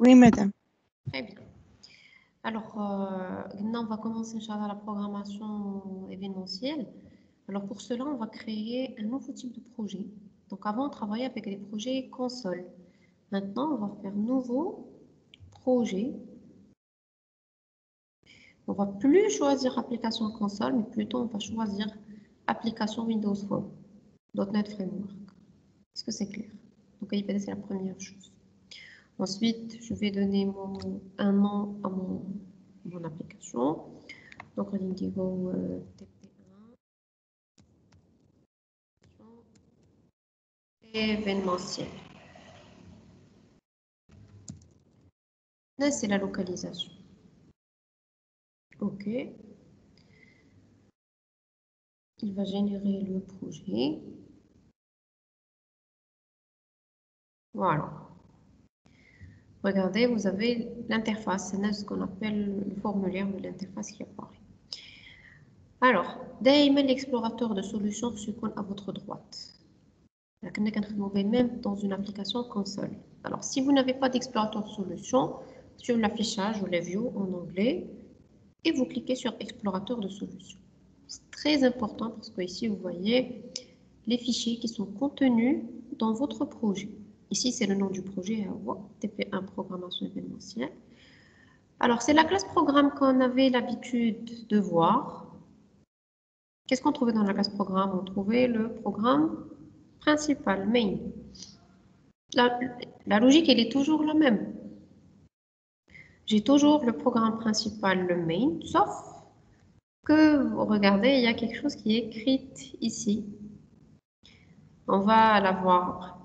Oui, madame. Très bien. Alors, maintenant, on va commencer, Inch'Allah, la programmation événementielle. Alors, pour cela, on va créer un nouveau type de projet. Donc, avant, on travaillait avec des projets console. Maintenant, on va faire nouveau projet. On va plus choisir application console, mais plutôt on va choisir application Windows Phone, .NET Framework. Est-ce que c'est clair? Donc, IPD, c'est la première chose. Ensuite, je vais donner un nom à mon application. Donc, Indigo TP1. Événementiel. Là, c'est la localisation. OK. Il va générer le projet. Voilà. Regardez, vous avez l'interface. C'est ce qu'on appelle le formulaire de l'interface qui apparaît. Alors, دايما l'explorateur de solutions se compte à votre droite. Même dans une application console. Alors, si vous n'avez pas d'explorateur de solutions, sur l'affichage ou la view en anglais, et vous cliquez sur explorateur de solutions. C'est très important parce que ici, vous voyez les fichiers qui sont contenus dans votre projet. Ici, c'est le nom du projet, TP1 programmation événementielle. Alors, c'est la classe programme qu'on avait l'habitude de voir. Qu'est-ce qu'on trouvait dans la classe programme? On trouvait le programme principal, main. La logique, elle est toujours la même. J'ai toujours le programme principal, le main, sauf que, vous regardez, il y a quelque chose qui est écrit ici. On va la voir après.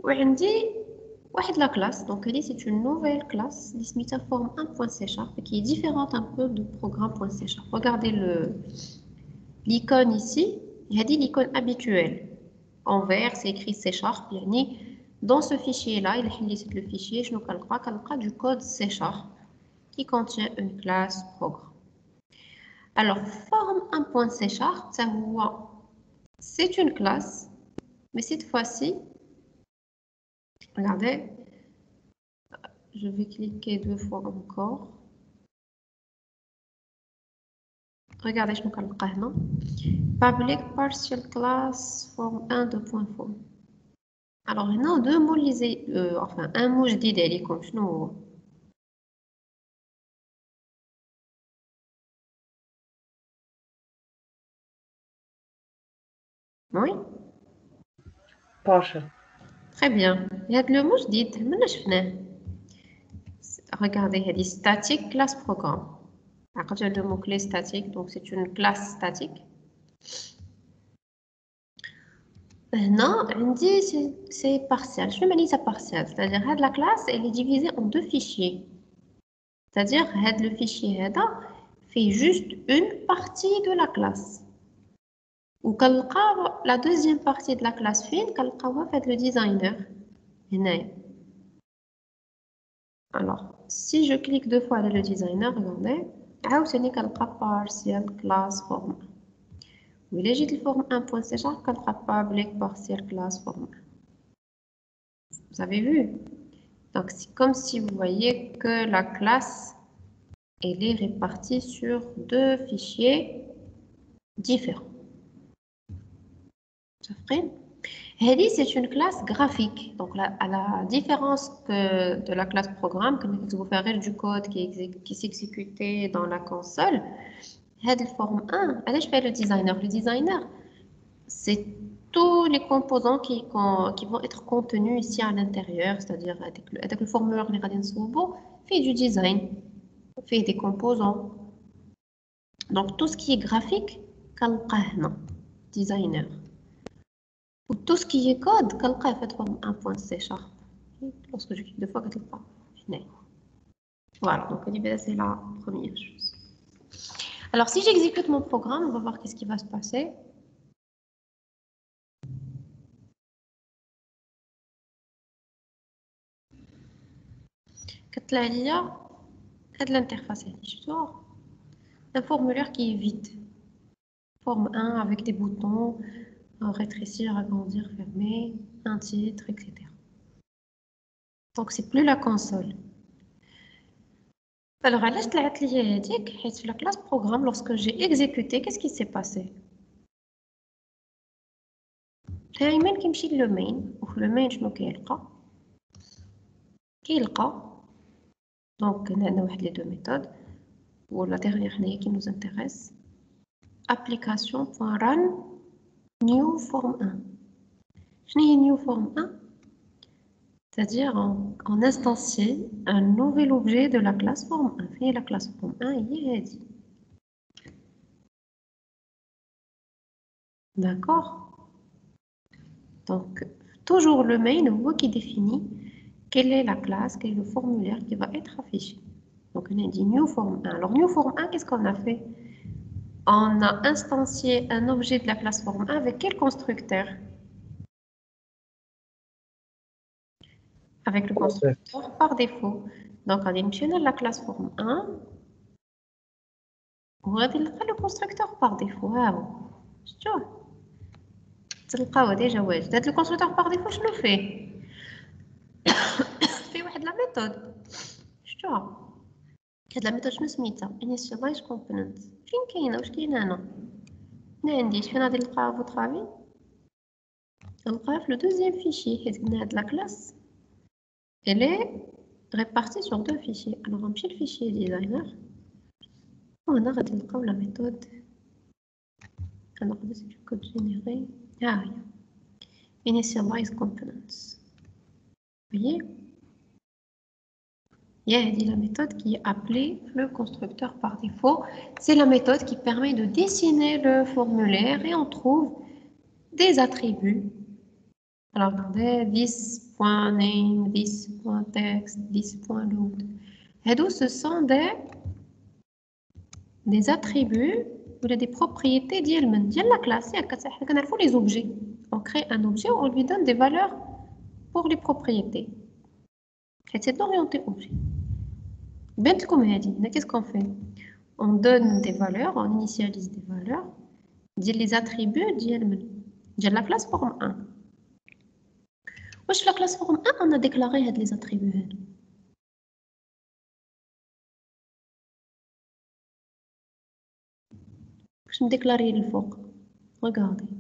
وعندي واحد la classe, donc c'est une nouvelle classe, qui forme 1.c# qui est différente un peu de programme.c#. Regardez l'icône ici, il y a l'icône habituelle. En vert, c'est écrit C#. Dans ce fichier-là, il a le fichier, je nous du code C# qui contient une classe programme. Alors, forme 1.c#, ça voit, c'est une classe, mais cette fois-ci, regardez, je vais cliquer 2 fois encore. Regardez, je me Public partial class form 1 2.form. Alors, il y a deux mots lisés, enfin, un mot je dis comme je Oui. Partial. Très bien. Il y a le mot je dis, regardez, il y a des statique classe programme. Alors, j'ai le mot-clé statique, donc c'est une classe statique. Non, on dit c'est partiel. Je vais mettre ça partiel. C'est-à-dire que la classe elle est divisée en deux fichiers. C'est-à-dire que le fichier fait juste une partie de la classe. Ou la deuxième partie de la classe fait le designer. Alors, si je clique 2 fois le designer, regardez, c'est partial class form. Oui, là, j'ai le forme 1.c# public partial class form. Vous avez vu? Donc, c'est comme si vous voyez que la classe elle est répartie sur deux fichiers différents. C'est une classe graphique. Donc, à la différence de la classe programme, que vous faites du code qui s'exécutait dans la console, la forme 1, allez, je fais le designer. Le designer, c'est tous les composants qui vont être contenus ici à l'intérieur, c'est-à-dire avec le formulaire fait du design, fait des composants. Donc, tout ce qui est graphique, designer. Ou tout ce qui est code, fait forme 1.c#. Lorsque je clique 2 fois, pas. Voilà, donc c'est la première chose. Alors, si j'exécute mon programme, on va voir qu'est-ce qui va se passer. Il y a l'interface un formulaire qui est vide. Forme 1 avec des boutons, rétrécir, agrandir, fermer, un titre, etc. Donc, c'est plus la console. Alors, à la classe programme, lorsque j'ai exécuté, qu'est-ce qui s'est passé? دائما كيمشي للمين وفي المين شنو كيلقى دونك عندنا واحد لي دو ميثود ولا dernière هنايا qui nous intéresse application.run new form 1 شنو هي new form 1 c'est-à-dire on instancie un nouvel objet de la classe form 1 فين هي la classe form 1 هي هذه d'accord donc toujours le main هو qui définit quelle est la classe, quel est le formulaire qui va être affiché. Donc, on a dit New Form 1. Alors, New Form 1, qu'est-ce qu'on a fait? On a instancié un objet de la classe Form 1 avec quel constructeur? Avec le constructeur par défaut. Donc, on a dit la classe Form 1. On a dit le constructeur par défaut. Tu vois? déjà le constructeur par défaut, je le fais. fait la méthode. Tu vois? هاد لا ميثود شنو سميتها initialize component فين كاينه واش كاينه هنا عندي فين غادي نلقاها فوترافي نلقاها في لو دوزيام فيشي حيت قلنا هاد لا كلاس elle est répartie sur deux fichiers alors غنمشي للفيشي ديزاينر وهنا غادي نلقاو لا ميثود انا غادي نسيب الكود جينيري ها هي initialize components voyez il y a la méthode qui est appelée le constructeur par défaut. C'est la méthode qui permet de dessiner le formulaire et on trouve des attributs. Alors, regardez, this.name, this.text, this.load. Et donc, ce sont des attributs ou des propriétés de la classe. On les objets. On crée un objet, on lui donne des valeurs pour les propriétés. C'est orienté objet. Qu'est-ce qu'on fait? On donne des valeurs, on initialise des valeurs, les attributs de la classe forme 1. Wesh la classe forme 1 on a déclaré les attributs باش نديكلاري الفوق regardez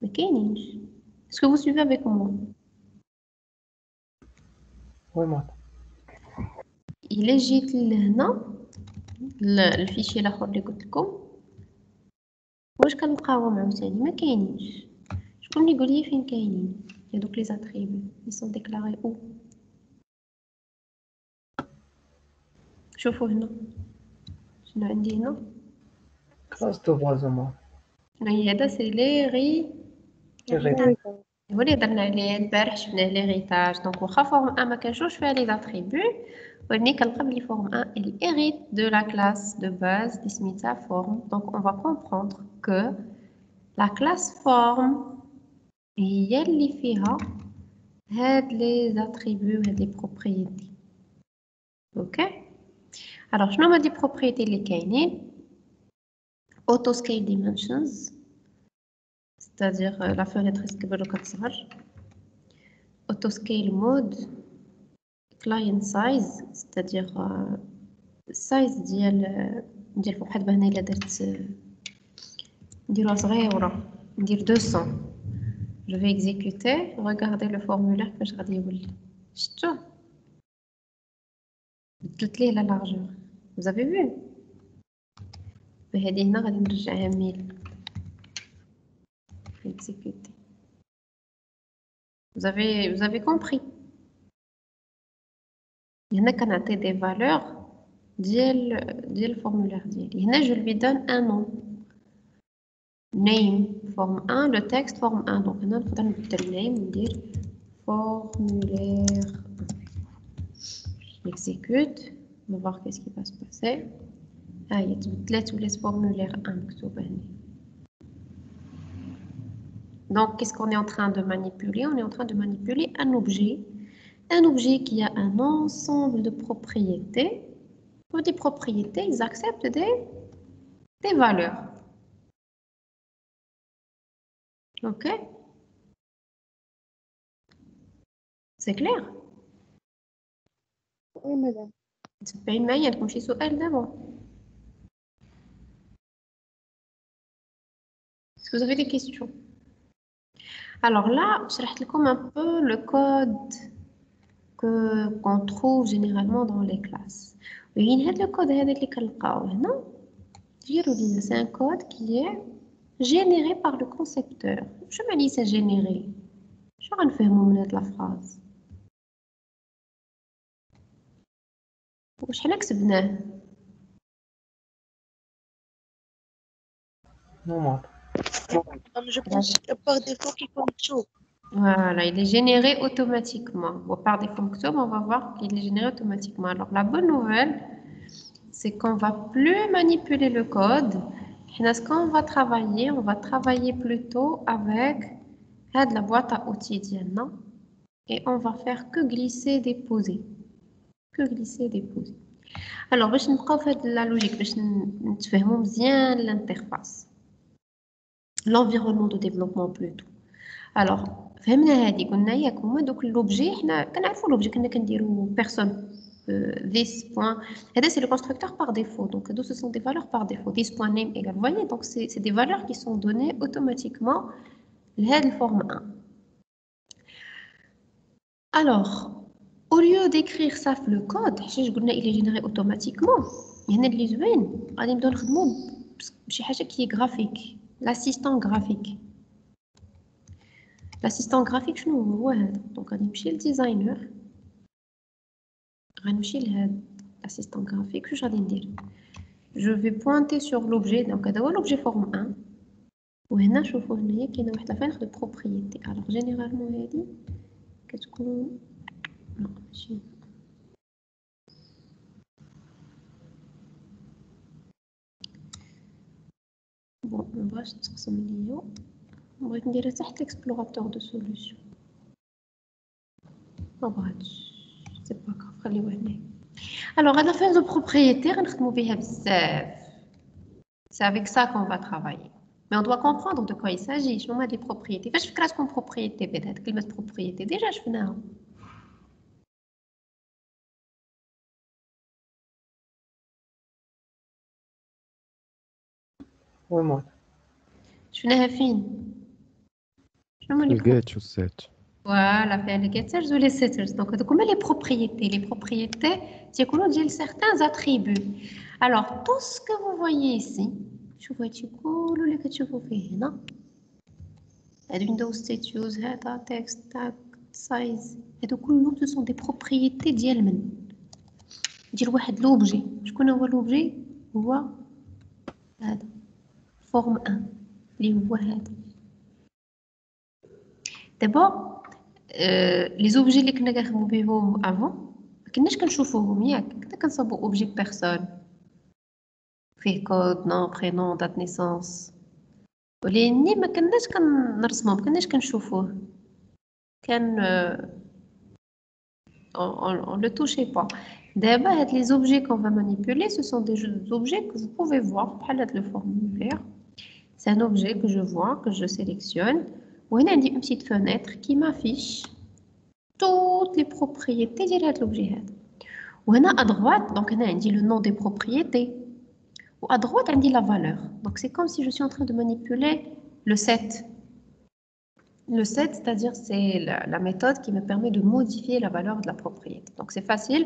ما كاينينش est-ce que vous suivez avec moi Oui, moi. il est جيت لهنا الفيشي الاخر اللي قلت لكم واش كنلقاوهم عاوتاني ما كاينينش شكون اللي يقول لي فين كاينين هذوك لي زاتريبي ils sont déclarés où شوفوا هنا شنو عندي هنا Classe de croisement. هذا سي لي غي هو اللي درنا عليه البارح شفنا ليغيتاج دونك واخا فورم 1 ما كنشوفش فيها لي زاتريبي ولكن كنلقى بلي فورم 1 elle hérite de la classe de base اللي سميتها form donc on va comprendre que la classe form هي اللي فيها هاد لي زاتريبي وهاد لي بروبريتي اوكي alors شنو هما دي بروبريتي اللي كاينين auto scale dimensions c'est-à-dire la fenêtre كبر وكتصغر auto scale mode client size c'est-à-dire size ديال فوق حد هنا الا درت نديروها صغيره ندير 200 je vais exécuter regardez le formulaire كيفاش غادي يولي شفتوا بدلت ليه لا لارجور vous avez vu بهذه هنا غادي نرجعها 1000 exécuter vous avez compris هنا كنعطي دي فالور ديال الفورمulaire ديالي هنا je lui donne un nom name forme 1 le texte forme 1 donc هنا نقدر نبدل name ندير formulaire j'exécute on va voir qu'est-ce qui va se passer هاهي تبدلات ولات formulaire 1 مكتوبه هنا donc qu'est-ce qu'on est en train de manipuler on est en train de manipuler un objet qui a un ensemble de propriétés. Pour des propriétés, ils acceptent des valeurs. Ok? C'est clair? Oui, madame. تبعين معايا عندكم شي سؤال دابا؟ Est-ce que vous avez des questions? Alors là, je vais un peu le code qu'on trouve généralement dans les classes. Oui, le code c'est un code qui est généré par le concepteur. Je me dis c'est généré. Je vais faire la phrase. واش حنا كتبناه؟ Normal. Je pense que par défaut, qu'il faut tout. Voilà, il est généré automatiquement. Bon, par des fonctions, on va voir qu'il est généré automatiquement. Alors, la bonne nouvelle, c'est qu'on va plus manipuler le code. Ce qu'on va travailler plutôt avec de la boîte à outils ديالنا. Et on va faire que glisser, déposer. Que glisser, déposer. Alors, باش نبقاو في هاد la logique, باش نتفهموا مزيان l'interface. L'environnement de développement plutôt. Alors, فهمنا هادي قلنا ياك هما دوك l'objet حنا كنعرفوا l'objet كنا كنديروا personne this point هذا c'est le constructeur par défaut donc ce sont des valeurs par défaut this point name égal vous voyez donc c'est des valeurs qui sont données automatiquement لهاد الforme 1. Alors, au lieu d'écrire ça le code حيت قلنا il est généré automatiquement هنا اللي زوين غادي نبداو نخدموا بشي حاجه qui est graphique l'assistant graphique. L'assistant graphique, je ne vois pas. Donc, on va le designer. L'assistant graphique, je vais dire. Je vais pointer sur l'objet. Donc, l'objet forme 1. Et là, je vois qu'il y a une affaire de propriété. Alors, généralement, il dit qu'est-ce qu'on. Non, bon, on va se rassembler. On va dire c'est l'explorateur de solutions. C'est pas grave, allez. Alors, à la fin de propriété, c'est avec ça qu'on va travailler. Mais on doit comprendre de quoi il s'agit. Je mets des propriétés. Je fais comme propriété, peut-être. Quelle propriété? Déjà, je fais ça. Oui, moi. Je fais ça fine. Le get ou set. Voilà, faire les getters ou les setters. Donc, comment les propriétés? Les propriétés, c'est qu'on a certains attributs. Alors, tout ce que vous voyez ici, je vois que tu vois là. Windows status, data, text, tag, size. Et donc, ce sont des propriétés d'Yelmen. Dire واحد l'objet. شكون هو l'objet؟ هو هذا. Forme 1. اللي هو هذا. D'abord, les objets اللي كنا كنخدموا بهم avant ما كناش كنشوفوهم ياك كنا كنصاوبوا objet personne فيه كود نون برينون دات نيسانس ولكن ما كناش كنرسموه ما كناش كنشوفوه كان on le touchait pas. D'abord, les objets qu'on va manipuler, ce sont des objets que vous pouvez voir. Le formulaire, c'est un objet que je vois, que je sélectionne. Ou il y a une petite fenêtre qui m'affiche toutes les propriétés de l'objet. Ou à droite, donc on a le nom des propriétés. Ou à droite, on dit la valeur. Donc c'est comme si je suis en train de manipuler le set. Le set, c'est-à-dire c'est la méthode qui me permet de modifier la valeur de la propriété. Donc c'est facile.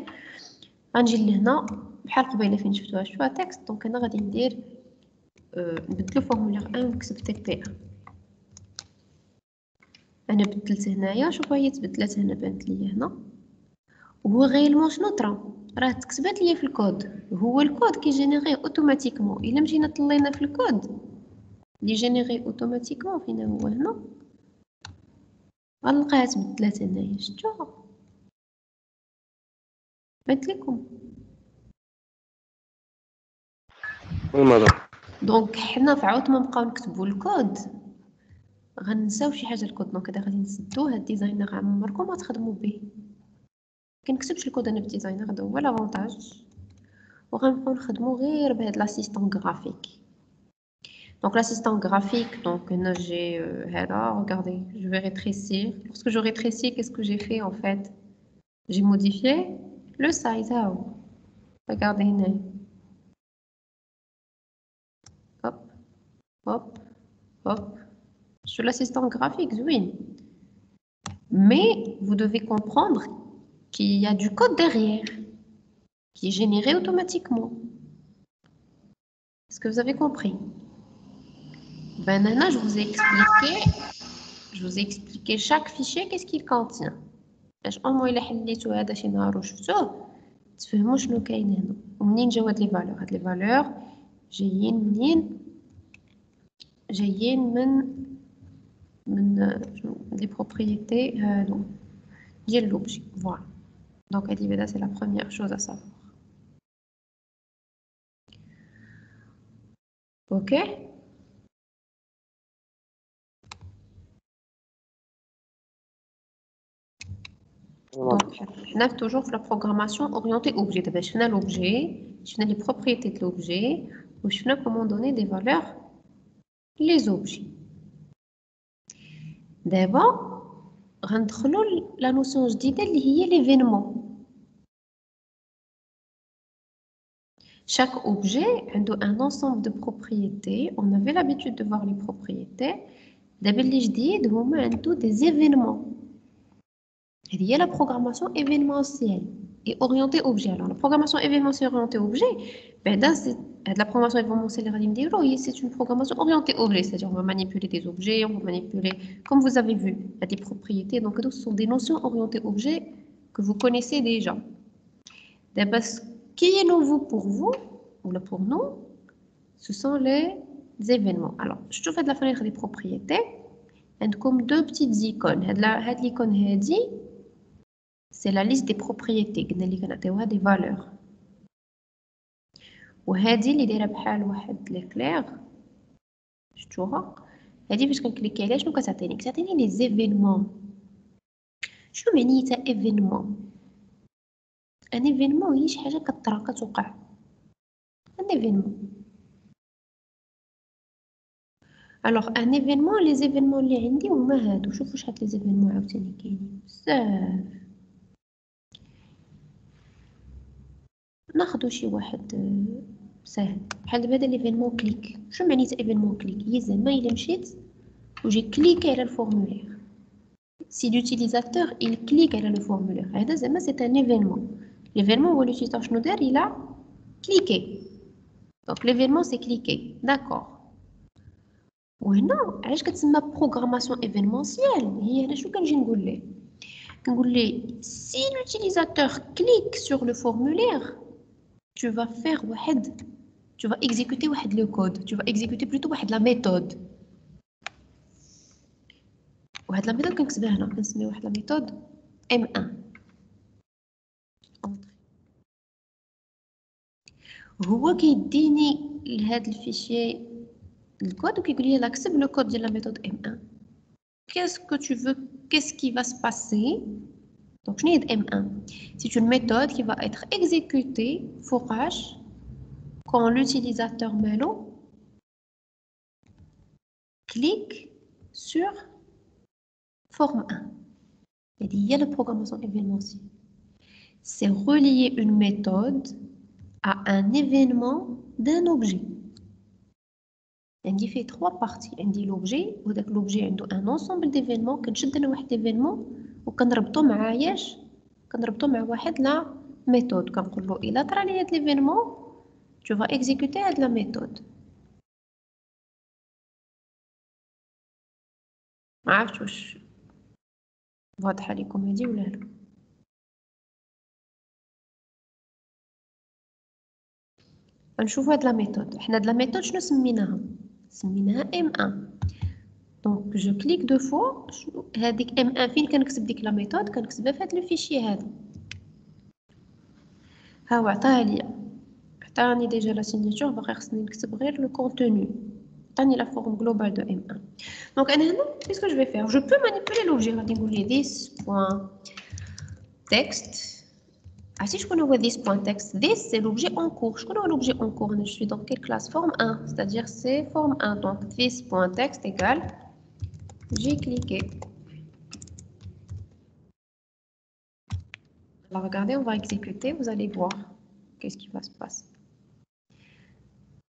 غنجي لهنا بحال قبيله فين شفتوها شفتوها تكست دونك انا غادي ندير نبدلو فورمولير 1 ونكتب تي بي انا بدلت هنايا شوفوا هي تبدلت هنا بانت ليا هنا وهو غيلمون شنو طرا راه تكتبات ليا في الكود هو الكود كيجينيري اوتوماتيكمون الا مشينا طلينا في الكود اللي جينيري اوتوماتيكمون فين هو هنا غنلقاها تبدلات هنايا شفتوها بانت لكم دونك حنا في عوض ما نبقاو نكتبوا الكود غنساو شي حاجه الكود دونك هذا غادي نسدوه هاد الديزاينر عمركم ما تخدموا به كنكتبش الكود انا بالديزاينر هذا هو لافونتاج وغنبقاو نخدموا غير بهاد لاسيستون غرافيك donc l'assistant graphique donc là j'ai là regardez je vais rétrécir lorsque je rétrécis qu'est-ce que j'ai fait en fait j'ai modifié le size, regardez هنا. Hop, hop, hop. Sur l'assistant graphique, oui. Mais vous devez comprendre qu'il y a du code derrière qui est généré automatiquement. Est-ce que vous avez compris? Ben, Nana, je vous ai expliqué chaque fichier, qu'est-ce qu'il contient. باش au moins إلا حليتو هذا شي نهار وشفتوه تفهموا شنو كاين هنا ومنين جاو هاد لي فالور. هاد لي فالور جايين منين؟ جايين من لي بروبريتي هادو ديال لوبجي. فوالا دونك هادي بعدا سي لا بروميير شوز ا سافوار. اوكي دونك حنا توجور في لا بروغراماسيون اورينتي اوبجي. دابا شفنا لوبجي، شفنا لي بروبريتي د لوبجي وشفنا كومون دوني دي فالور لي اوبجي. دابا غندخلوا لا نوسيون جديده اللي هي ليفينمون. Chaque objet a un ensemble de propriétés. On avait l'habitude de voir les propriétés. D'abord, les جديد هما عندو des événements. Il y a la programmation événementielle et orientée objet. Alors, la programmation événementielle orientée objet, ben, la programmation événementielle, c'est une programmation orientée objet. C'est-à-dire, on va manipuler des objets, on va manipuler, comme vous avez vu, des propriétés. Donc, ce sont des notions orientées objet que vous connaissez déjà. D'abord, ce qui est nouveau pour vous, ou pour nous, ce sont les événements. Alors, je te fais de la fenêtre des propriétés. Et comme deux petites icônes. L'icône هذه c'est la liste des propriétés قلنا اللي كنعطيوها des valeurs. وهذه اللي دايره بحال واحد l'éclair شفتوها؟ هذه فاش كنكليكي عليها شنو كتعطيني؟ كتعطيني لي زيفينمون. شنو معنيتها ايفينمون؟ ان ايفينمون هي شي حاجه كطرا كتوقع. ان ايفينمون. Alors, un événement, les événements اللي عندي هما هادو. شوفوا شحال لي زيفينمون عاوتاني كاينين بزاف. ناخدو شي واحد ساهل بحال دابا هذا ليفينمون كليك. شنو معنيت ايفينمون كليك؟ هي زعما الا مشيت وجي كليكي على الفورمولير. Si l'utilisateur il clique على الفورمولير هذا زعما c'est un événement. L'événement هو l'utilisateur شنو دار؟ il a cliqué. Donc l'événement c'est cliquer. D'accord. وهنا علاش كتسمى بروغراماسيون ايفينمونسيال؟ هي هنا شنو كنجي نقول ليه؟ كنقول ليه si l'utilisateur clique sur le formulaire tu vas faire tu vas exécuter le code, tu vas exécuter plutôt la méthode. وهاد لا ميثود كنكتبها هنا كنسميو واحد لا ميثود M1. هو كيديني لهاد الفيشي الكود وكيقول لي اكتب لو كود ديال لا ميثود M1. Qu'est-ce que tu veux? Qu'est-ce qui va se passer? Donc شنو هي M1? C'est une méthode qui va être exécutée forage quand l'utilisateur Melo clique sur forme 1. Il y a la programmation événementielle. C'est relier une méthode à un événement d'un objet. Il fait trois parties. Il dit l'objet, ou l'objet a un ensemble d'événements. Quand je donne un événement, ou quand je ربطه مع ايش؟ كنربطو مع واحد لا méthode. كنقول له إلا طرا لي هاد l'événement tu vas exécuter la méthode. ما عرفتش واش واضحه لكم هذه ولا لا. نشوفوا هاد لا ميثود. حنا هاد لا ميثود شنو سميناها M1. دونك جو كليك دو فوا. هذيك M1 فين كنكتب ديك لا ميثود؟ كنكتبها في هاد لو فيشي هذا. ها هو عطاني ديجا لا سيغناتور. باقي خصني نكتب غير لو كونتوني. عطاني لا فورم globale de M1. Donc انا هنا qu'est-ce que je vais faire? Je peux manipuler l'objet. غادي نقول لي this.text. عرفتي شكون هو this.text? This c'est l'objet en cours. شكون هو l'objet en cours? Je suis dans quelle classe? Forme 1, c'est-à-dire c'est forme 1. Donc this.text égale j'ai cliqué. Alors regardez, on va exécuter, vous allez voir qu'est-ce qui va se passer.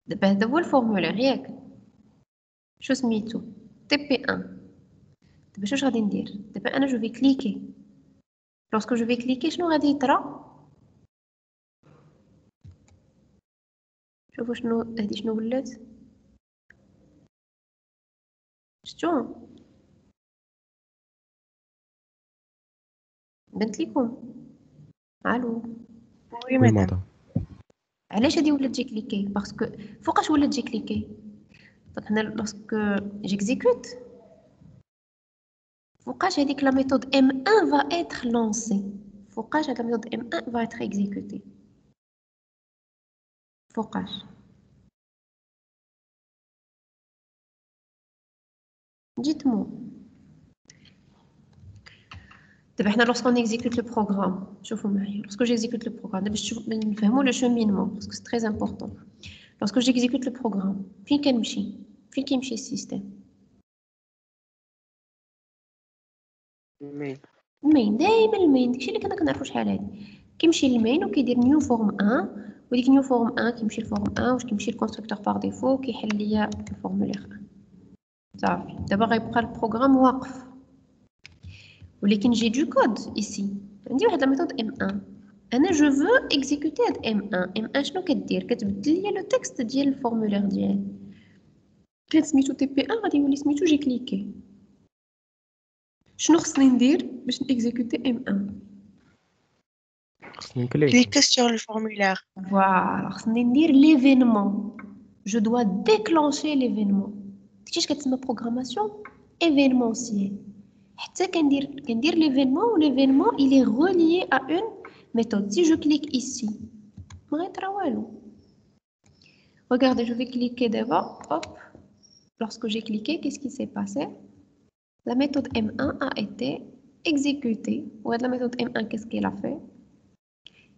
d'abord le formulaire ياك شو سميتو TP1 دابا شنو غادي ندير دابا انا جو في كليكي lorsque je vais cliquer شنو غادي يطرا شوفوا شنو هادي شنو ولات شفتوا بنت لكم الو Oui, Oui, madame. madame. علاش هادي ولات تجي كليكي باسكو فوقاش ولات تجي كليكي دونك هنا lorsque j'exécute فوقاش هذيك لا méthode M1 va être lancée فوقاش هاد la méthode M1 va être exécutée فوقاش dites-moi دابا حنا lorsqu'on exécute le programme شوفوا معايا lorsque j'exécute le programme دابا باش نفهموا le cheminement parce que c'est très important lorsque j'exécute le programme فين كنمشي فين كيمشي السيستم Oui. المين دائما المين داكشي اللي كنا كنعرفوا شحال هادي كيمشي للمين وكيدير نيو فورم 1 وديك نيو فورم 1 كيمشي لفورم 1 واش كيمشي للكونستركتور باغ ديفو كيحل ليا الفورمولير 1 صافي دابا غيبقى البروغرام واقف ولكن جي دو كود ايسي عندي واحد لا ميثود M1 انا جو فو اكزيكوتي هاد M1 شنو كدير كتبدل ليا لو تكست ديال الفورمولير ديالي كان سميتو TP1 غادي يولي سميتو جي كليكي شنو خصني ندير باش نكزيكوتي M1 خصني نكليك. Cliquez sur le formulaire. Voilà, خصني ندير l'événement. Je dois déclencher l'événement. كيفاش كتسمى programmation événementielle. حتى كندير l'événement و l'événement il est relié à une méthode. Si je clique ici, ما غيطرا والو. Regardez, je vais cliquer d'abord. Hop. Lorsque j'ai cliqué, qu'est-ce qui s'est passé? La méthode M1 a été exécutée. Ouais, la méthode M1, qu'est-ce qu'elle a fait?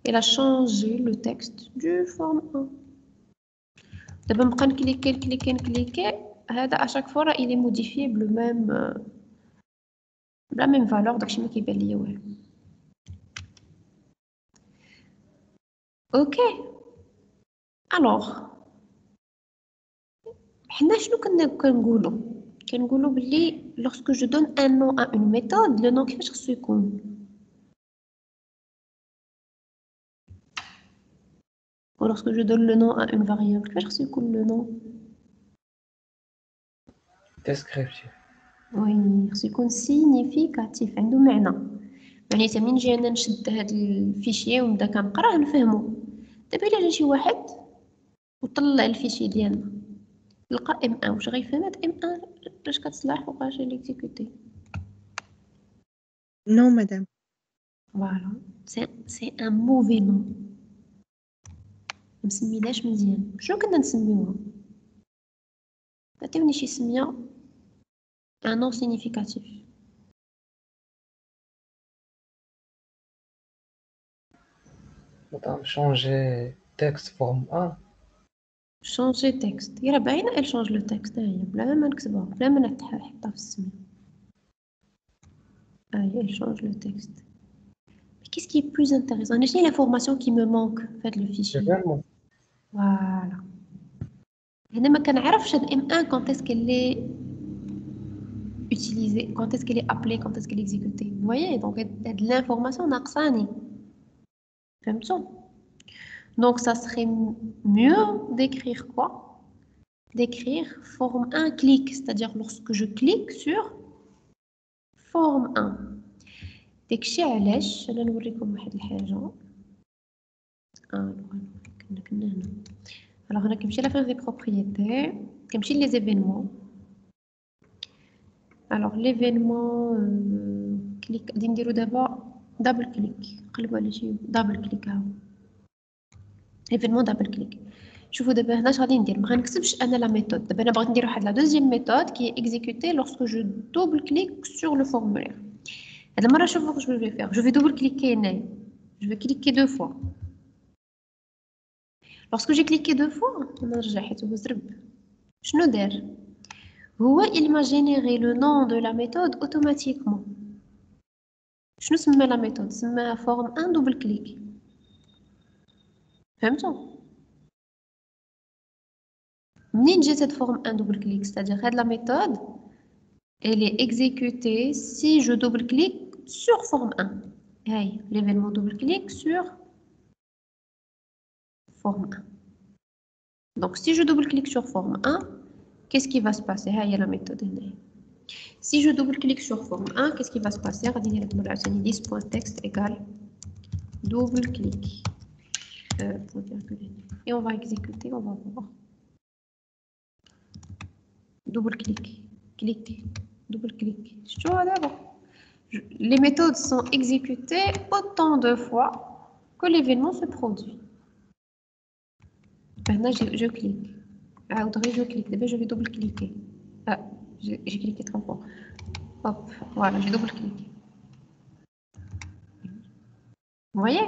Elle a changé le texte du forme 1. دابا نبقى نكليكي هذا à chaque fois il est modifié بلا même valeur داكشي ما كيبان ليا والو اوكي الوغ حنا شنو كنقولوا باللي lorsque je donne un nom à une méthode le nom كيفاش خصو يكون ou lorsque je donne le nom à une variable كيفاش خصو يكون le nom descriptif. وي خصو يكون سينيفيكاتيف عنده معنى معناتها من نجي انا نشد هاد الفيشي ونبدا كنقراه نفهمو دابا الا جا شي واحد وطلع الفيشي ديالنا لقى M1 واش غيفهم هاد M1 باش كتصلح وباش ليكزيكوتي Non, madame. فوالا سي ان موفي نو مسميناش مزيان شنو كنا نسميوها عطيوني شي سميه un nom significatif Madame, changer texte forme 1. changer texte يا راه باينه elle change le texte هي بلا ما نكتبها بلا ما نحطها في السميه elle change le texte mais qu'est-ce qui est plus intéressant j'ai l'information qui me manque fait le fichier Événement. voilà هنا ما كنعرفش هاد M1 quand est-ce qu'elle est utilisée quand est-ce qu'elle est appelée quand est-ce qu'elle est exécutée vous voyez donc هاد l'information ناقصاني فهمتوا donc ça serait mieux d'écrire quoi d'écrire forme 1 clic c'est-à-dire lorsque je clique sur forme 1 داكشي علاش انا نوريكم واحد الحاجه كنا هنا alors هنا كنمشي لافيغ دي بروبريتي كنمشي لي زيفينمون alors l'événement كليك غادي نديرو دابا دبل كليك قلبوا على شي دبل كليك ها ايفينمون دبل كليك شوفوا دابا هنا اش غادي ندير ما غنكتبش انا لا ميثود دابا انا بغيت ندير واحد لا دوزيام ميثود كي اكزيكوتي لورسك جو دوبل كليك سور لو فورمولير هاد المره شوفوا واش جو في فير جو في دوبل كليكي هنايا جو في كليكي دو فوا لورسك جي كليكي دو فوا نرجع حيت هو زرب شنو دار هو il m'a généré le nom de la méthode automatiquement شنو سمى لا ميثود؟ سماها فورم 1 دوبل كليك. فهمتوا؟ منين جات هاد فورم 1 double clic, c'est-à-dire هاد la méthode elle est exécutée si je double clique sur forme 1. Hey, l'événement double clic sur forme 1. Donc si je double clique sur forme 1, qu'est-ce qui va se passer? Hey, la méthode هنا. Si je double clique sur forme 1, qu'est-ce qui va se passer? غادي ندير لكم العاوتاني this.text égale double clic. Et on va exécuter, on va voir. Double clic, clic, double clic. Je vois d'abord. Les méthodes sont exécutées autant de fois que l'événement se produit. Maintenant, je clique. Ah, je clique. D'abord, je vais double cliquer. Ah, j'ai cliqué 3 fois. Hop, voilà, j'ai double cliqué. Vous voyez?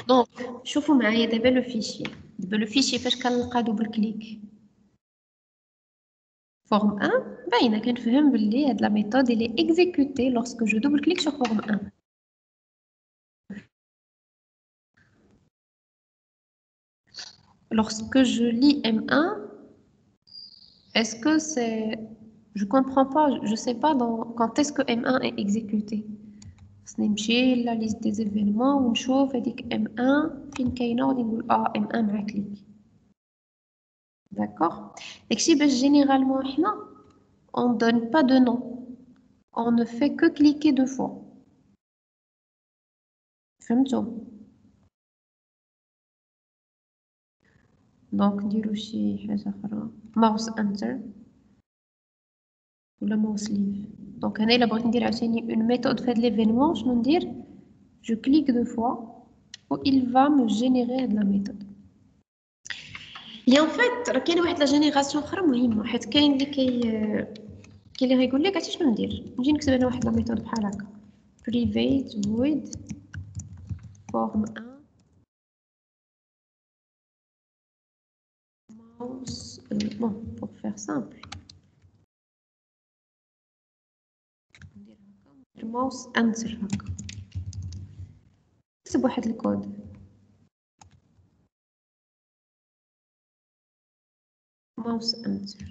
Donc, شوفوا معايا دابا le fichier. دابا le fichier فاش كنلقى double clic. Forme 1, باينه كنفهم باللي هاد لا méthode elle est exécutée lorsque je double clique sur forme 1. Lorsque je lis M1, est-ce que c'est... Je comprends pas, je sais pas quand est-ce que M1 est exécuté. نمشي la liste des événements ونشوف هذيك M1 فين كاينه وغادي نقول M1 مع كليك. D'accord. داكشي باش généralement حنا on donne pas de nom. On ne fait que cliquer 2 fois. فهمتوا؟ دونك نديرو شي حاجه اخرى ماوس انتر ولا ماوس ليف. دونك هنا الا بغيت ندير عاوتاني اون ميثود في هاد ليفينمون شنو ندير؟ جو كليك 2 fois و il va me générer هاد لا ميثود. Et en fait راه كاينه واحد لا جينيراسيون اخرى مهمه حيت كاين اللي كاين اللي غيقول لك عرفتي شنو ندير؟ نجي نكتب انا واحد لا ميثود بحال هكا private void form 1 mouse bon pour faire simple ندير هكا mouse answer هكا نكتب واحد الكود mouse answer.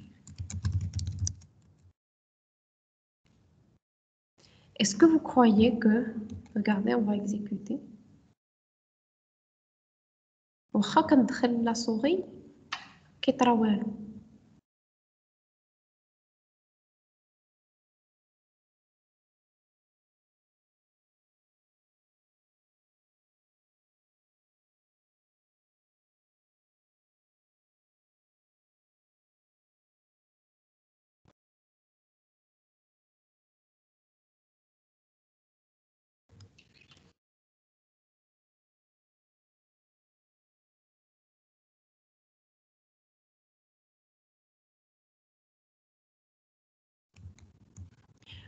Est-ce que vous croyez que, regardez, on va exécuter. واخا كندخل لا سوري كيطرا والو.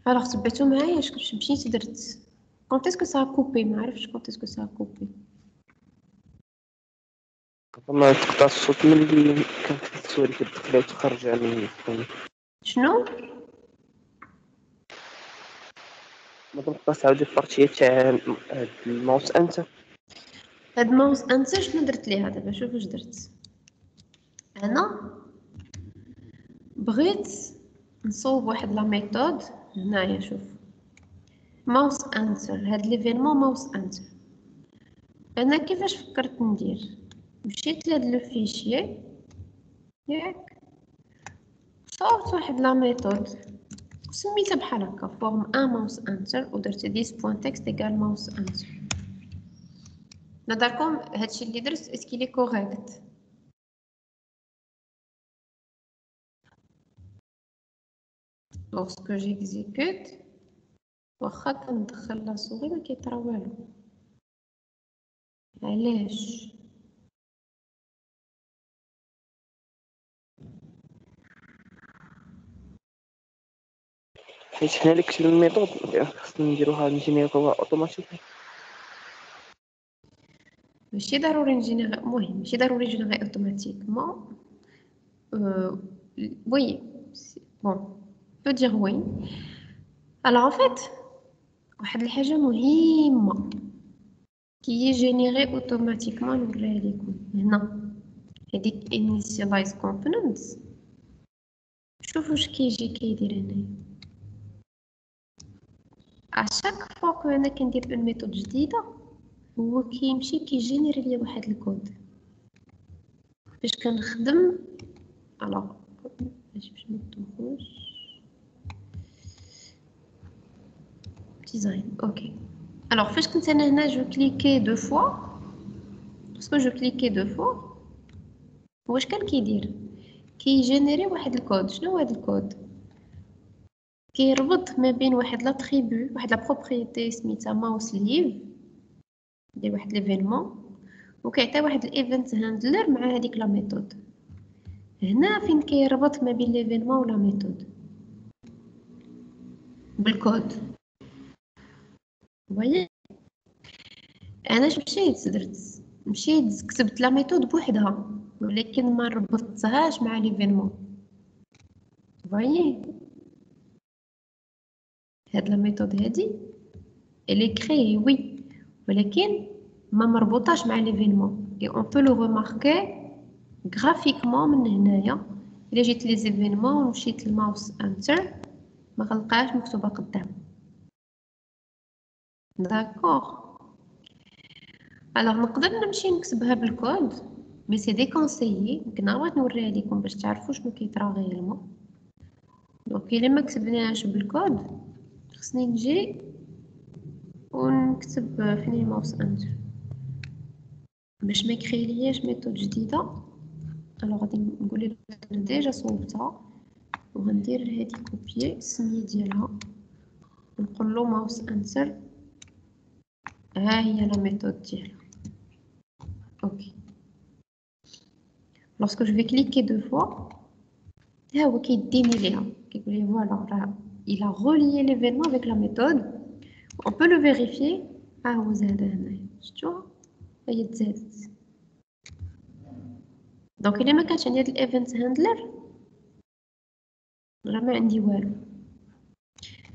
Alors تبعتو معايا اش مشيت درت quand est-ce que ça a coupé ما عرفتش quand est-ce que ça a coupé. ما تقطع الصوت ملي كانت التصوير كتدخل وتخرج على الميكروفون. شنو؟ ما تبقاش تعاودي البارتيه تاع الماوس انت. هاد ماوس انسى شنو درت ليها دابا شوف واش درت. انا بغيت نصوب واحد لا ميثود هنايا شوف ماوس انسر هاد ليفينمون ماوس انسر. انا كيفاش فكرت ندير مشيت لهاد لو فيشي ياك صوبت واحد لا ميثود سميتها بحال هكا فورم 1 ماوس انسر ودرت this.text égale ماوس انسر. نظركم هادشي اللي درت اسكي لي كوريكت؟ lorsque j'exécute واخا كندخل لا سوري ما كيطرا والو. علاش؟ حيت حنا ديك الميثود خصنا نديروها نجينيروها اوتوماتيك. ماشي ضروري نجينيري المهم ماشي ضروري نجينيري اوتوماتيكمون. وي بون peut dire oui Alors en fait, واحد الحاجة مهمة qui est générée automatiquement نوريها لكم هنا هذيك initialize components. شوفوا واش كيجي كيدير هنايا. اشاك فوا كو انا كندير اون ميثود جديده هو كيمشي كيجينيري لي واحد الكود باش كنخدم. الوغ باش ما نتوهوش ديزاين. اوكي الوغ فاش كنت انا هنا جو كليكي دو فوا باسكو جو كليكي دو فوا واش كان كيدير كيجينيري واحد الكود. شنو هو هذا الكود؟ كيربط ما بين واحد لاتريبو واحد لا بروبريتي سميتها ماوس ليف ديال واحد ليفينمون وكيعطي واحد الايفنت هاندلر مع هذيك لا ميثود. هنا فين كيربط ما بين ليفينمون ولا ميثود بالكود. فوايي انا مشيت كتبت لا ميثود بوحدها ولكن ما ربطتهاش مع ليفينمون. فوايي هاد لا ميثود هادي اللي كريي وي ولكن ما مربوطاش مع ليفينمون اي اون بو لو ريماركي غرافيكمون من هنايا. الا جيت لي زيفينمون ومشيت للماوس انتر ما غلقاش مكتوبه قدام. داكوغ الوغ نقدر نمشي نكتبها بالكود مي سي ديكونسيي. يمكن بغيت نوريها لكم باش تعرفوا شنو كيطرا غيالمون. دونك الا ما كتبناهاش بالكود خصني نجي ونكتب فين هي ماوس انتر باش ما يكريلياش ميثود جديده. الوغ غادي نقول لك ديجا صوبتها وغندير هذه كوبيي السميه ديالها ونقول له ماوس انتر. ها هي لا ميثود ديالها. اوكي لوrsque je vais cliquer deux fois ها هو كيديني ليها كيقول لي فوالا راه il a relié l'événement avec la méthode. On peut le vérifier. ها هو زاد هنايا شفتوا هي تزادت. دونك الا ما كانش عندي هاد الايفنت هاندلر راه ما عندي والو.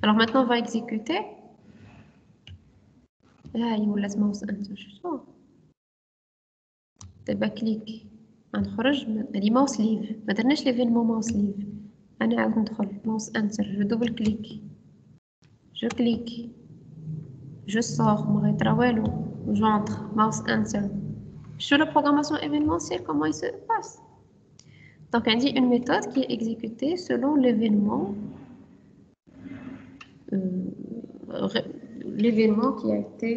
alors maintenant on va exécuter. ها هي ولات ماوس انتر شفتوا دابا كليك غنخرج هادي ماوس ليف ما درناش ليفينمون ماوس ليف. انا عاود ندخل ماوس انتر جو دوبل كليك جو كليك جو sors ما غيطرا والو j'entre mouse enter. Sur la programmation événementielle, comment il se passe? Donc, on dit une méthode qui est exécutée selon l'événement qui a été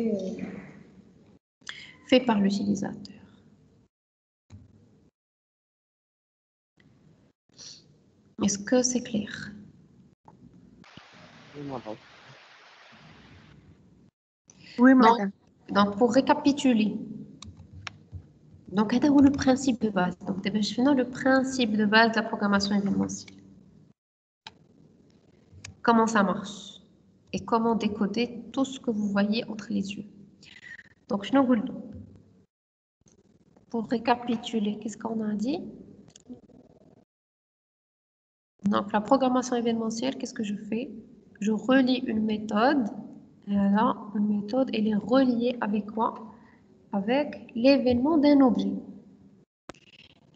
fait par l'utilisateur. Est-ce que c'est clair? Oui, madame. Donc, pour récapituler, donc, c'est le principe de base. Donc, le principe de base de la programmation événementielle. Comment ça marche et comment décoder tout ce que vous voyez entre les yeux. Donc, je vous le dis. Pour récapituler, qu'est-ce qu'on a dit? Donc, la programmation événementielle, qu'est-ce que je fais? Je relie une méthode. Là, une méthode, elle est reliée avec quoi? Avec l'événement d'un objet.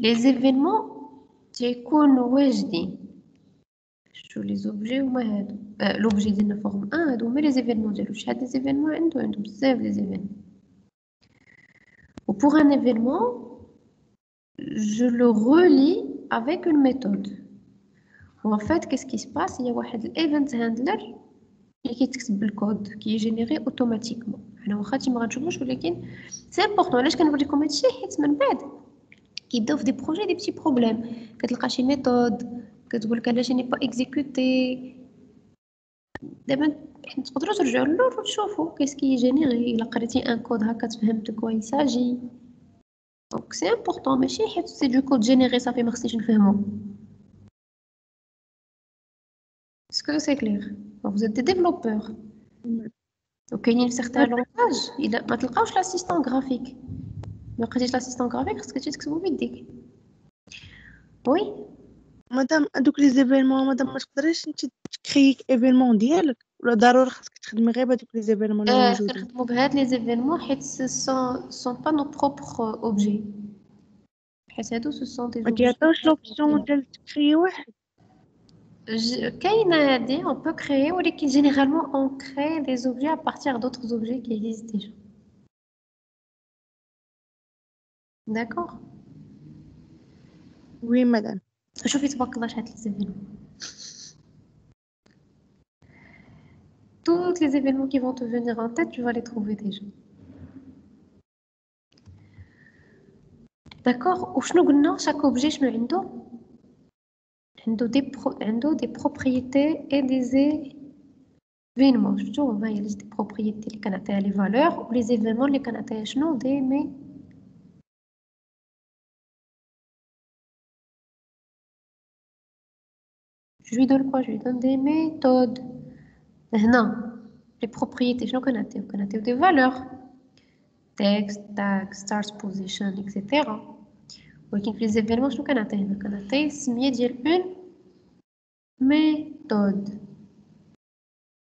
Les événements, c'est qu'on واجدين. شو les objets هما هادو. L'objet ديالنا forme 1 هادو هما les événements ديالو. شحال des événements عنده بزاف des événements. Ou pour un événement, je le relie avec une méthode. En fait, qu'est-ce qui se passe? Il y a un event handler qui est بالكود qui est généré automatiquement. حنا واخا ما غنشوفوش ولكن c'est important. علاش كنوريكم هادشي حيت من بعد كيبداو في دي بروجي دي بيتي بروبليم كتلقى شي ميثود كتقول لك علاش ني با اكزيكوتي. دابا تقدروا ترجعوا للور وتشوفوا كيسكي جينيري الا قريتي ان كود هكا تفهمت كوا يساجي. دونك سي امبورطون ماشي حيت سي دو كود جينيري صافي ما خصنيش نفهمو. اسكو سي كلير؟ vous êtes des développeurs. وكاينين certains langages الا ما تلقاوش لاسيستون غرافيك ما لقيتيش لاسيستون غرافيك خصك تكتبو بيديك. وي مادام هادوك لي زيفينمون مادام ما تقدريش انت تكريك ايفينمون ديالك ولا ضروري خاصك تخدمي غير بهادوك لي زيفينمون اللي موجودين؟ كنخدموا بهاد لي زيفينمون حيت سون با نو بروبر اوبجي، حيت هادو سو سون دي ما كيعطيوش لوبسيون ديال تكري واحد. كاينه هادي on peut créer ولكن généralement on crée des objets à partir d'autres objets qui existent déjà. D'accord. وي مدام. شوفي تبارك الله شحال لي زيفينمون. Tous les événements qui vont te venir en tête, tu vas les trouver déjà. D'accord. وشنو قلنا chaque objet شنو عنده؟ عنده des propriétés et des événements. شفتوا هما هي des propriétés اللي كنعطيها les valeurs و les événements اللي كنعطيها شنو des Je lui donne quoi? Je lui donne des méthodes. Non, les propriétés, je connais des valeurs. Text, tag, start position, etc. ولكن في les événements, je connais سمية ديال une méthode.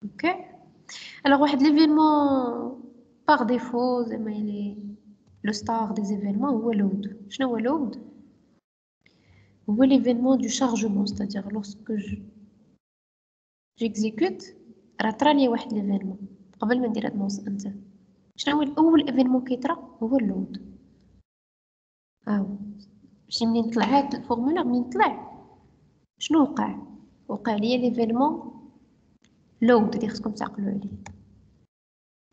Ok? Alors, واحد l'événement par défaut, il est le star des événements هو load. شنو هو load? هو l'événement du chargement, c'est-à-dire lorsque j'exécute راه طرالي واحد l'événement قبل ما ندير هاد النص انت. شنو هو الاول ايفينمون كيطرا؟ هو اللود. ماشي منين طلع هاد الفورمولا، منين طلع شنو وقع ليا ليفينمون لود اللي خصكم تعقلوا عليه.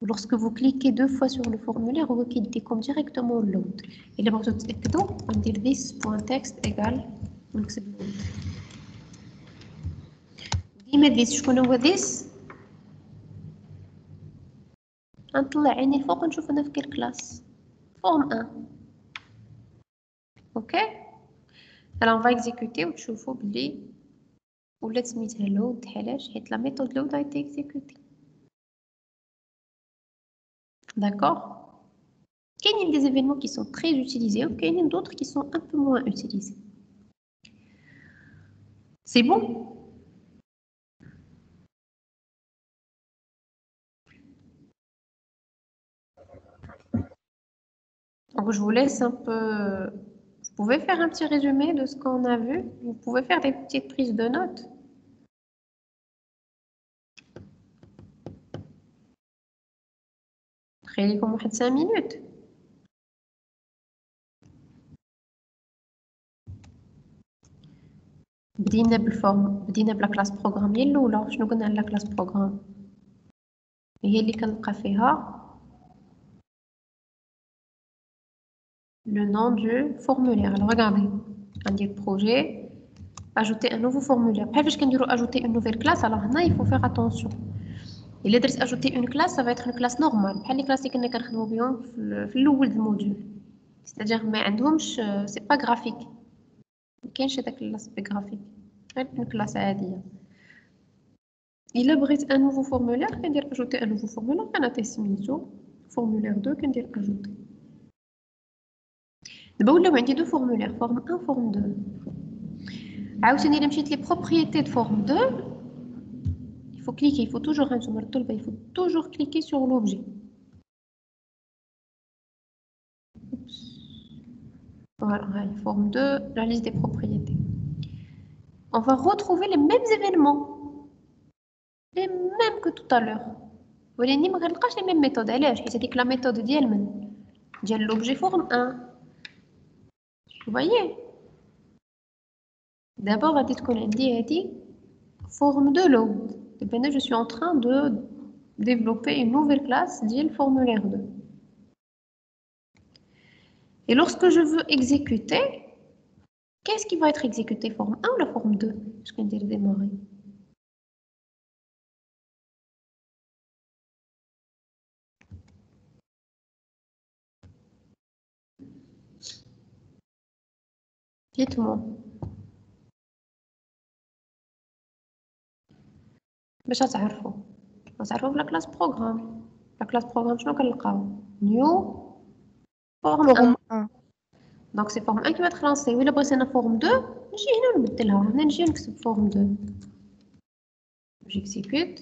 lorsque vous cliquez 2 fois sur le formulaire هو كيديكم directement load. الا بغيتو تاكدوا غندير this.text égal ونكتب load. ديما this شكون هو this؟ غنطلع عيني الفوق نشوف انا في كل كلاس فورم 1. اوكي alors on va exécuter وتشوفوا بلي ولات سميتها load. حلاش؟ حيت لا méthode load a été exécutée. d'accord. كاينين des événements qui sont très utilisés ou كاينين d'autres qui sont un peu moins utilisés. c'est bon. Donc je vous laisse un peu. Vous pouvez faire un petit résumé de ce qu'on a vu. Vous pouvez faire des petites prises de notes. خليكم واحد 5 minutes. بدينا بلا كلاس بروغرام هي الاولى. شنو قلنا على لا كلاس بروغرام؟ هي اللي كنلقى فيها le nom du formulaire. Alors regardez, on dit projet, ajouter un nouveau formulaire. Après, je vais ajouter une nouvelle classe. Alors là, il faut faire attention. Il est ajouter une classe, ça va être une classe normale. Après, les classes qui sont في module. C'est-à-dire, mais c'est pas graphique. كاين شي داك l'aspect graphique. Une classe عادية. Il a brisé un nouveau formulaire, on dit ajouter un nouveau formulaire. On a testé formulaire 2, on dit ajouter. دابا ولاو عندي دو فورمولير فورم 1 فورم 2. عاوتاني الا مشيت لي بروبريتي دو فورم 2 il faut cliquer, il faut toujours هانتوما الطلبه il faut toujours cliquer sur l'objet. Voilà, forme 2, la liste des propriétés. On va retrouver les mêmes événements, les mêmes que tout à l'heure. ولكن ما غنلقاش les mêmes méthodes. علاش؟ حيت هذيك لا méthode ديال من ديال l'objet forme 1. Vous voyez? D'abord, غادي تكون عندي هذه forme de load. Maintenant, je suis en train de développer une nouvelle classe ديال formulaire 2. Et lorsque je veux exécuter, qu'est-ce qui va être exécuté, forme 1 ou la forme 2? Je vais dire démarrer. Dites-moi. باش تعرفوا في لا كلاس بروغرام. لا كلاس بروغرام شنو كنلقاو؟ نيو فورم 1. دونك سي فورم 1 كي va être lancé. وإلا بغيتينا فورم 2 نجي هنا ونبدلها. هنا نجي نكتب فورم 2. j'exécute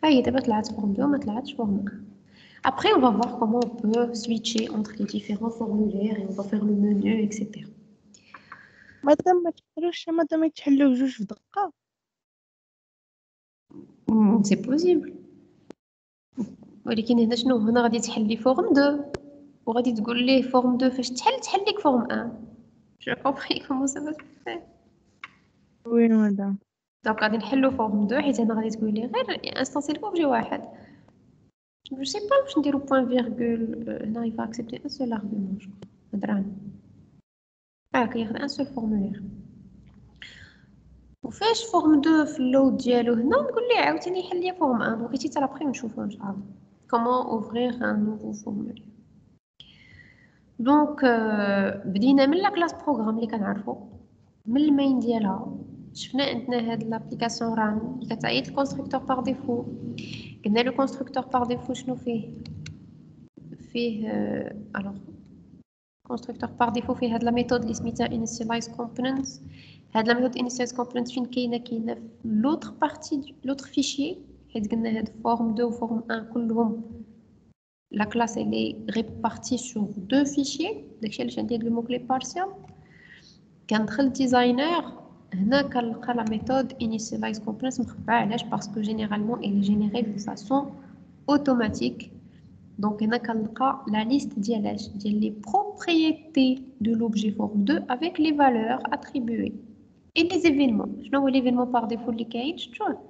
هاي دابا طلعت forme 2 ما طلعتش forme 1. Après, on va voir comment on peut switcher entre les différents formulaires et on va faire le menu, etc. مادام ما تحلوش مادام يتحلوا بجوج في دقة. C'est possible. ولكن هنا شنو هنا غادي تحلي forme 2 وغادي تقول ليه forme 2 فاش تحل لك forme 1. Je compris comment ça va se faire. وي مادام. دونك غادي نحلو forme 2 حيت هنا غادي تقول لي غير انستانسي لوبجي واحد. Je sais pas واش نديرو point virgule هنا il va accepter un seul argument je crois. هضران كياخد un seul formulaire. وفاش forme 2 في اللود ديالو هنا نقول ليه عاوتاني يحل لي forme 1 دونك حتى لابري نشوفو ان شاء الله comment ouvrir un nouveau formulaire. دونك بدينا من لا كلاس بروغرام اللي كنعرفو من المين ديالها شفنا عندنا هاد لابليكاسيون ران اللي كتعيط الكونستركتور باغ ديفو. قلنا لو كونستركتور باغ ديفو شنو فيه الوغ كونستركتور باغ ديفو فيه هاد لا ميثود اللي سميتها initialize components. هاد لا ميثود initialize components فين كاينه في لوطر بارتي لوطر فيشيي حيت قلنا هاد فورم 2 و فورم 1 كلهم لا كلاس اللي ريبارتي سور دو فيشيي. داكشي علاش عندي هاد لو موكلي بارسيال. كندخل ديزاينر هنا كنلقى لا ميثود initialize components مخبعه علاش باسكو جينيرالمون elle est générée de façon automatique. Donc هنا كنلقى la liste ديال les propriétés de l'objet forme 2 avec les valeurs attribuées et les événements. شنو هو l'événement par défaut اللي كاين شفتوه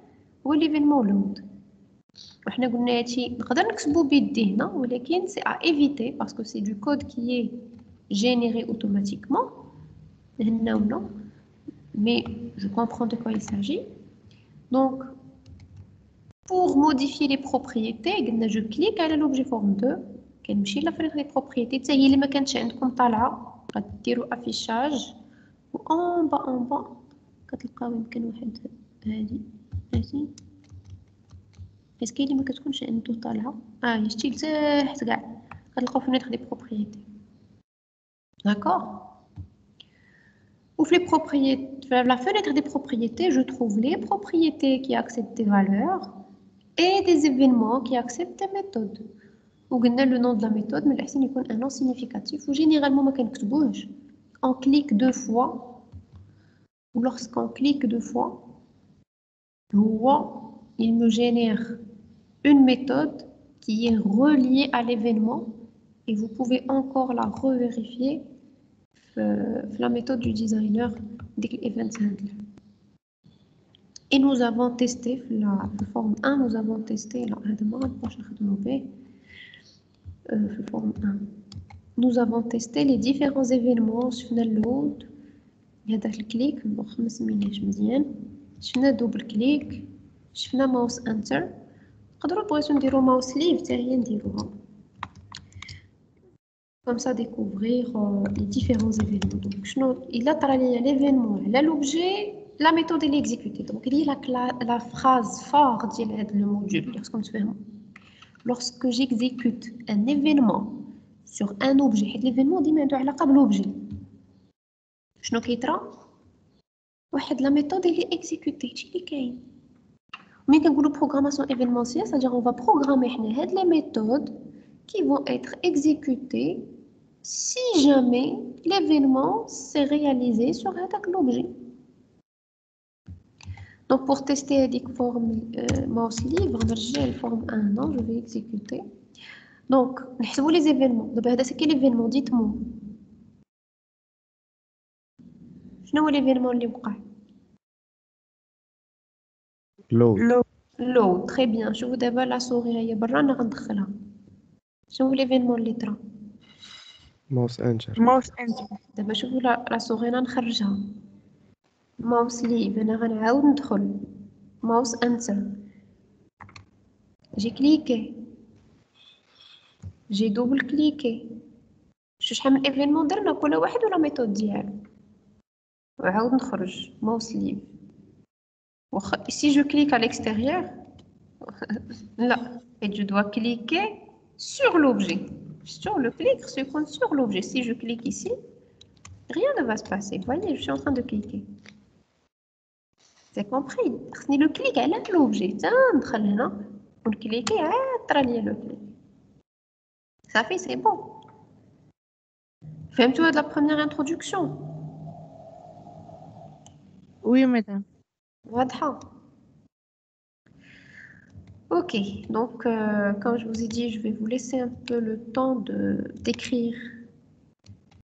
هو l'événement load. وحنا قلنا هادشي نقدر نكتبو بيدي هنا ولكن c'est à éviter parce que c'est du code qui est généré automatiquement هنا ولا. Mais je comprends de quoi il s'agit. Donc, pour modifier les propriétés, je clique على l'objet forme 2. كنمشي لفريق les propriétés حتى هي اللي ما كانتش عندكم طالعه غديروا affichage و en bas كتلقاو يمكن واحد هادي بس كاين اللي ما كتكونش عنده طالعه هي شتي لتحت كاع كتلقاو فينيتر دي propriétés. D'accord. Ou les propriétés, la fenêtre des propriétés, je trouve les propriétés qui acceptent des valeurs et des événements qui acceptent des méthodes. Ou le nom de la méthode, mais il y a un nom significatif. Ou généralement, on clique 2 fois. Ou lorsqu'on clique 2 fois, il me génère une méthode qui est reliée à l'événement et vous pouvez encore la revérifier. La méthode du designer d'Event Handler. Et nous avons testé la forme 1, nous avons testé la forme 1. Nous avons testé les différents événements sur le load. Il y a le clic, je fais double clic, je fais mouse enter. نقدروا بغيتو نديرو mouse leave حتى هي نديروها. Comme ça, découvrir les différents événements. Donc, il a travaillé l'événement, l'objet, la méthode est exécutée. Donc, il y a la phrase phare du module. Lorsque j'exécute un événement sur un objet, l'événement dit que l'objet. شنو كيطرا؟ واحد la méthode elle est exécutée. شي كاين. ملي كنقولوا programmation événementielle, c'est-à-dire on va programmer les méthodes qui vont être exécutées si jamais l'événement s'est réalisé sur l'objet. Donc pour tester la forme mouse libre, on va la forme 1, non, je vais exécuter. Donc, nous les événements. C'est quel événement? Dites-moi. شنو هو l'événement اللي وقع؟ Load, très bien. Je vous d'abord la souris هي برا انا غندخلها. شنو هو l'événement اللي طرا؟ Mouse enter. دابا شوفوا لا souris انا نخرجها. Mouse leave انا غنعاود ندخل. Mouse enter. J'ai cliqué. J'ai double cliqué. شحال من événement درنا كل واحد ولا ميثود ديالو. وعاود نخرج. Mouse leave. Si je clique à l'extérieur, là, et je dois cliquer sur l'objet. Sur le clic se compte sur l'objet. Si je clique ici, rien ne va se passer. Vous voyez, je suis en train de cliquer. C'est compris. Le clic, elle a l'objet. ونكليكي عاد طرا ليا لو كليك صافي سي بون فهمتوا هاد لا بروميير انتروداكسيون Oui, madame. واضحه Ok, donc comme je vous ai dit, je vais vous laisser un peu le temps d'écrire